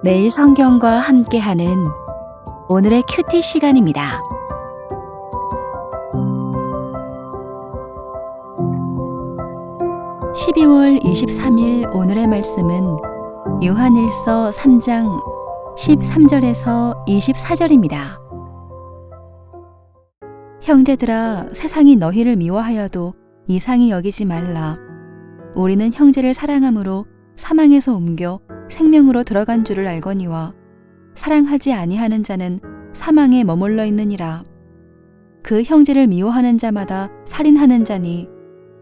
매일 성경과 함께하는 오늘의 큐티 시간입니다. (12월 23일) 오늘의 말씀은 요한일서 3장 13절에서 24절입니다. 형제들아, 세상이 너희를 미워하여도 이상히 여기지 말라. 우리는 형제를 사랑함으로 사망에서 옮겨 생명으로 들어간 줄을 알거니와 사랑하지 아니하는 자는 사망에 머물러 있느니라. 그 형제를 미워하는 자마다 살인하는 자니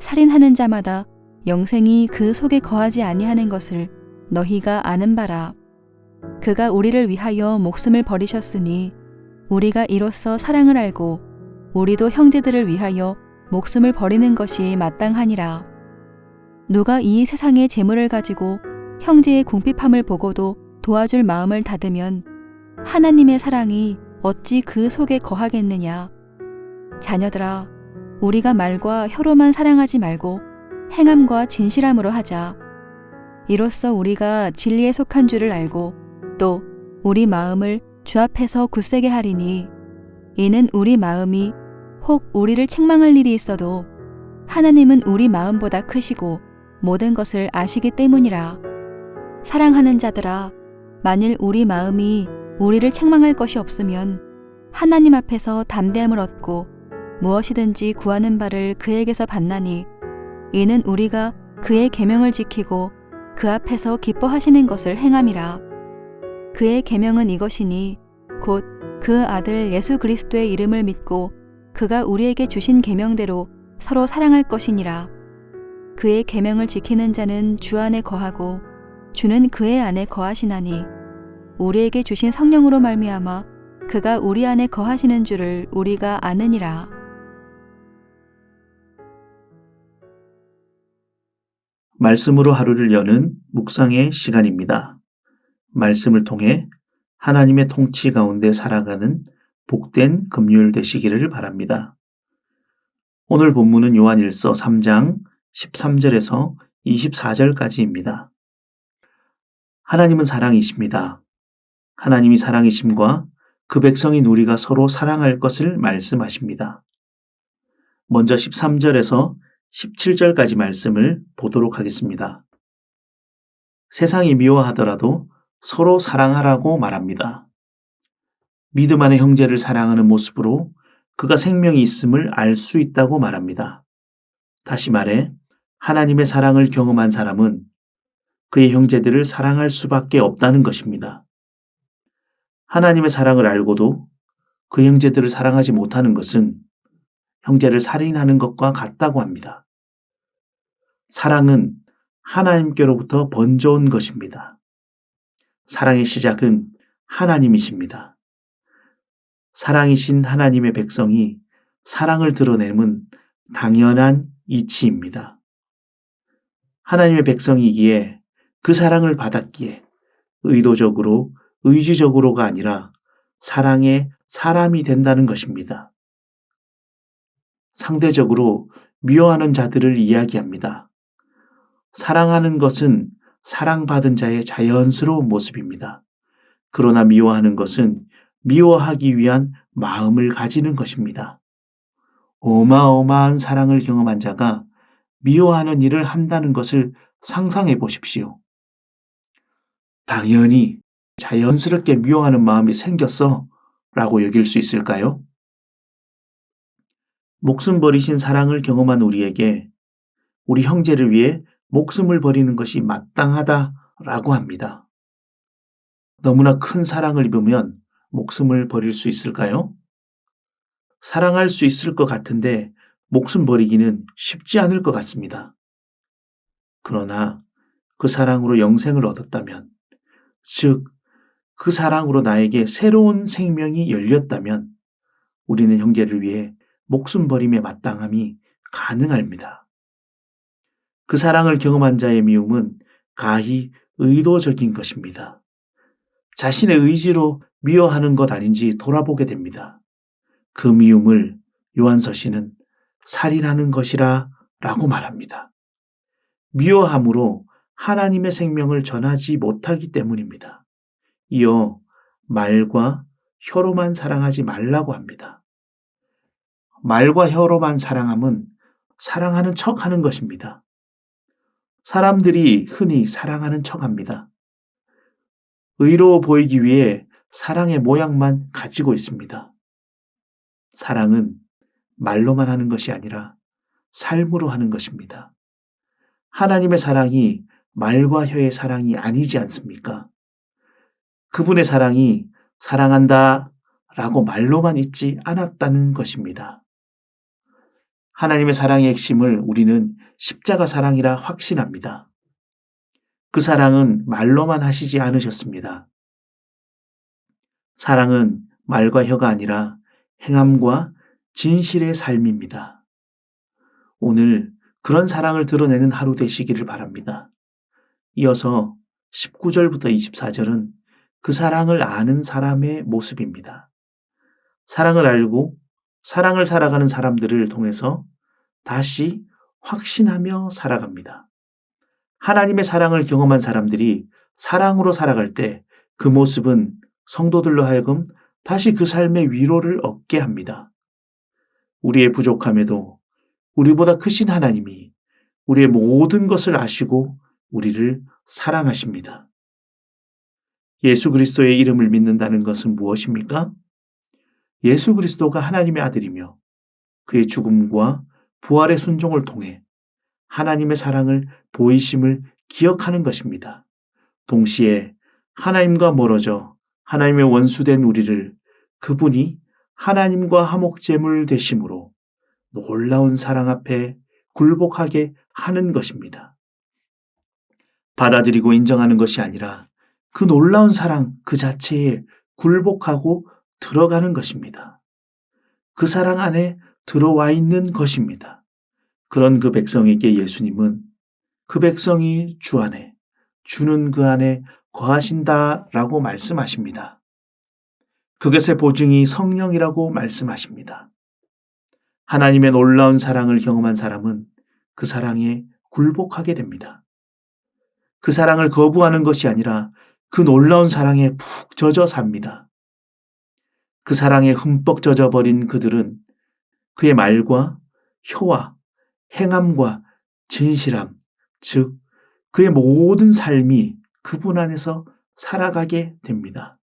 살인하는 자마다 영생이 그 속에 거하지 아니하는 것을 너희가 아는 바라. 그가 우리를 위하여 목숨을 버리셨으니 우리가 이로써 사랑을 알고 우리도 형제들을 위하여 목숨을 버리는 것이 마땅하니라. 누가 이 세상의 재물을 가지고 형제의 궁핍함을 보고도 도와줄 마음을 닫으면 하나님의 사랑이 어찌 그 속에 거하겠느냐. 자녀들아, 우리가 말과 혀로만 사랑하지 말고 행함과 진실함으로 하자. 이로써 우리가 진리에 속한 줄을 알고 또 우리 마음을 주 앞에서 굳세게 하리니, 이는 우리 마음이 혹 우리를 책망할 일이 있어도 하나님은 우리 마음보다 크시고 모든 것을 아시기 때문이라. 사랑하는 자들아, 만일 우리 마음이 우리를 책망할 것이 없으면 하나님 앞에서 담대함을 얻고 무엇이든지 구하는 바를 그에게서 받나니, 이는 우리가 그의 계명을 지키고 그 앞에서 기뻐하시는 것을 행함이라. 그의 계명은 이것이니 곧 그 아들 예수 그리스도의 이름을 믿고 그가 우리에게 주신 계명대로 서로 사랑할 것이니라. 그의 계명을 지키는 자는 주 안에 거하고 주는 그의 안에 거하시나니, 우리에게 주신 성령으로 말미암아 그가 우리 안에 거하시는 줄을 우리가 아느니라. 말씀으로 하루를 여는 묵상의 시간입니다. 말씀을 통해 하나님의 통치 가운데 살아가는 복된 금요일 되시기를 바랍니다. 오늘 본문은 요한일서 3장 13절에서 24절까지입니다. 하나님은 사랑이십니다. 하나님이 사랑이심과 그 백성인 우리가 서로 사랑할 것을 말씀하십니다. 먼저 13절에서 17절까지 말씀을 보도록 하겠습니다. 세상이 미워하더라도 서로 사랑하라고 말합니다. 믿음 안에 형제를 사랑하는 모습으로 그가 생명이 있음을 알 수 있다고 말합니다. 다시 말해, 하나님의 사랑을 경험한 사람은 그의 형제들을 사랑할 수밖에 없다는 것입니다. 하나님의 사랑을 알고도 그 형제들을 사랑하지 못하는 것은 형제를 살인하는 것과 같다고 합니다. 사랑은 하나님께로부터 번져온 것입니다. 사랑의 시작은 하나님이십니다. 사랑이신 하나님의 백성이 사랑을 드러내면 당연한 이치입니다. 하나님의 백성이기에 그 사랑을 받았기에 의도적으로, 의지적으로가 아니라 사랑의 사람이 된다는 것입니다. 상대적으로 미워하는 자들을 이야기합니다. 사랑하는 것은 사랑받은 자의 자연스러운 모습입니다. 그러나 미워하는 것은 미워하기 위한 마음을 가지는 것입니다. 어마어마한 사랑을 경험한 자가 미워하는 일을 한다는 것을 상상해 보십시오. 당연히 자연스럽게 미워하는 마음이 생겼어 라고 여길 수 있을까요? 목숨 버리신 사랑을 경험한 우리에게 우리 형제를 위해 목숨을 버리는 것이 마땅하다라고 합니다. 너무나 큰 사랑을 입으면 목숨을 버릴 수 있을까요? 사랑할 수 있을 것 같은데 목숨 버리기는 쉽지 않을 것 같습니다. 그러나 그 사랑으로 영생을 얻었다면, 즉 그 사랑으로 나에게 새로운 생명이 열렸다면 우리는 형제를 위해 목숨 버림의 마땅함이 가능합니다. 그 사랑을 경험한 자의 미움은 가히 의도적인 것입니다. 자신의 의지로 미워하는 것 아닌지 돌아보게 됩니다. 그 미움을 요한서신은 살인하는 것이라 라고 말합니다. 미워함으로 하나님의 생명을 전하지 못하기 때문입니다. 이어 말과 혀로만 사랑하지 말라고 합니다. 말과 혀로만 사랑함은 사랑하는 척 하는 것입니다. 사람들이 흔히 사랑하는 척 합니다. 의로워 보이기 위해 사랑의 모양만 가지고 있습니다. 사랑은 말로만 하는 것이 아니라 삶으로 하는 것입니다. 하나님의 사랑이 말과 혀의 사랑이 아니지 않습니까? 그분의 사랑이 사랑한다 라고 말로만 있지 않았다는 것입니다. 하나님의 사랑의 핵심을 우리는 십자가 사랑이라 확신합니다. 그 사랑은 말로만 하시지 않으셨습니다. 사랑은 말과 혀가 아니라 행함과 진실의 삶입니다. 오늘 그런 사랑을 드러내는 하루 되시기를 바랍니다. 이어서 19절부터 24절은 그 사랑을 아는 사람의 모습입니다. 사랑을 알고 사랑을 살아가는 사람들을 통해서 다시 확신하며 살아갑니다. 하나님의 사랑을 경험한 사람들이 사랑으로 살아갈 때 그 모습은 성도들로 하여금 다시 그 삶의 위로를 얻게 합니다. 우리의 부족함에도 우리보다 크신 하나님이 우리의 모든 것을 아시고 우리를 사랑하십니다. 예수 그리스도의 이름을 믿는다는 것은 무엇입니까? 예수 그리스도가 하나님의 아들이며 그의 죽음과 부활의 순종을 통해 하나님의 사랑을 보이심을 기억하는 것입니다. 동시에 하나님과 멀어져 하나님의 원수된 우리를 그분이 하나님과 화목제물 되심으로 놀라운 사랑 앞에 굴복하게 하는 것입니다. 받아들이고 인정하는 것이 아니라 그 놀라운 사랑 그 자체에 굴복하고 들어가는 것입니다. 그 사랑 안에 들어와 있는 것입니다. 그런 그 백성에게 예수님은 그 백성이 주 안에, 주는 그 안에 거하신다라고 말씀하십니다. 그것의 보증이 성령이라고 말씀하십니다. 하나님의 놀라운 사랑을 경험한 사람은 그 사랑에 굴복하게 됩니다. 그 사랑을 거부하는 것이 아니라 그 놀라운 사랑에 푹 젖어 삽니다. 그 사랑에 흠뻑 젖어버린 그들은 그의 말과 혀와 행함과 진실함, 즉 그의 모든 삶이 그분 안에서 살아가게 됩니다.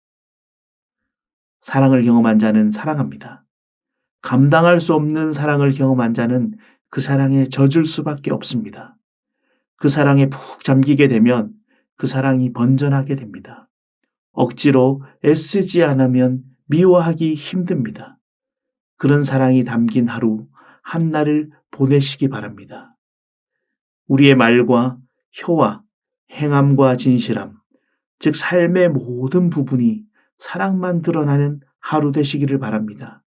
사랑을 경험한 자는 사랑합니다. 감당할 수 없는 사랑을 경험한 자는 그 사랑에 젖을 수밖에 없습니다. 그 사랑에 푹 잠기게 되면 그 사랑이 번전하게 됩니다. 억지로 애쓰지 않으면 미워하기 힘듭니다. 그런 사랑이 담긴 하루, 한날을 보내시기 바랍니다. 우리의 말과 혀와 행함과 진실함, 즉 삶의 모든 부분이 사랑만 드러나는 하루 되시기를 바랍니다.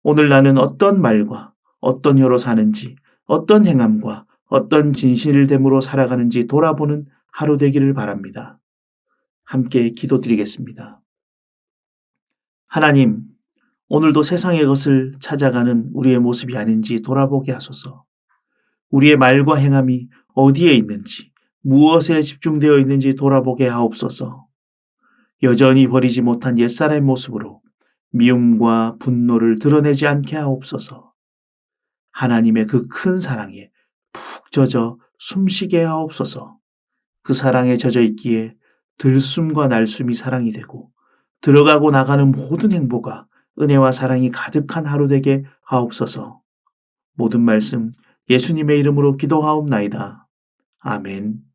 오늘 나는 어떤 말과 어떤 혀로 사는지, 어떤 행함과 어떤 진실됨으로 살아가는지 돌아보는 하루 되기를 바랍니다. 함께 기도드리겠습니다. 하나님, 오늘도 세상의 것을 찾아가는 우리의 모습이 아닌지 돌아보게 하소서. 우리의 말과 행함이 어디에 있는지, 무엇에 집중되어 있는지 돌아보게 하옵소서. 여전히 버리지 못한 옛사람의 모습으로 미움과 분노를 드러내지 않게 하옵소서. 하나님의 그 큰 사랑에 푹 젖어 숨쉬게 하옵소서. 그 사랑에 젖어 있기에 들숨과 날숨이 사랑이 되고 들어가고 나가는 모든 행보가 은혜와 사랑이 가득한 하루 되게 하옵소서. 모든 말씀 예수님의 이름으로 기도하옵나이다. 아멘.